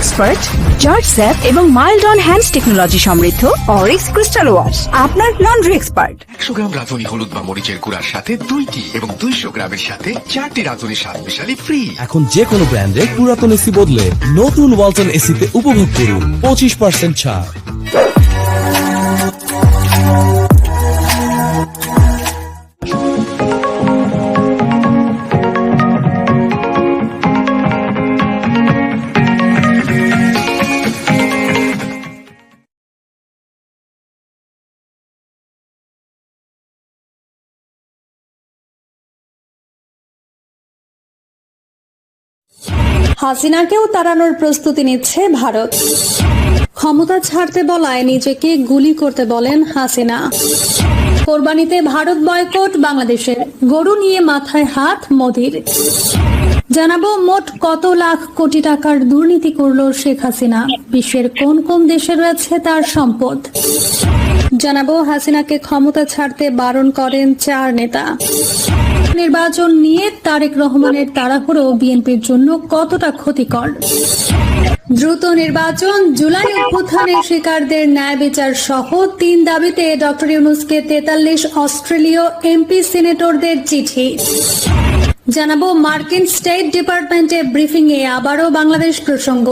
Expert, George sap এবং mild on hands technology সমৃদ্ধ Orix crystal wash আপনার লন্ড্রি এক্সপার্ট। 100 গ্রাম রাঁধুনি হলুদ বা মরিচের গুঁড়ার সাথে 2টি এবং 200 গ্রামের সাথে 4টি রাঁধুনি স্বাদ মিশালি ফ্রি। এখন যে কোনো ব্র্যান্ডের পুরাতন এসি বদলে নতুন ওয়ালটন এসিতে উপভোগ করুন 25% ছাড়। হাসিনাকেও তাড়ানোর প্রস্তুতি নিচ্ছে ভারত। ক্ষমতা ছাড়তে বলায় নিজেকে গুলি করতে বলেন হাসিনা। কোরবানিতে ভারত বয়কট বাংলাদেশের, গরু নিয়ে মাথায় হাত মোদির। জানাবো মোট কত লাখ কোটি টাকার দুর্নীতি করল শেখ হাসিনা, বিশ্বের কোন কোন দেশে রয়েছে তার সম্পদ। জানাবো হাসিনাকে ক্ষমতা ছাড়তে বারণ করেন 4 নেতা। নির্বাচন নিয়ে তারেক রহমানের তাড়াহুড়ো বিএনপির জন্য কতটা ক্ষতিকর। দ্রুত নির্বাচন, জুলাই অভ্যুত্থানের শিকারদের ন্যায় বিচার সহ 3 দাবিতে ডক্টর ইউনূসকে 43 অস্ট্রেলীয় এমপি সিনেটরদের চিঠি। জানাবো মার্কিন স্টেট ডিপার্টমেন্টের ব্রিফিং এ আবারও বাংলাদেশ প্রসঙ্গ।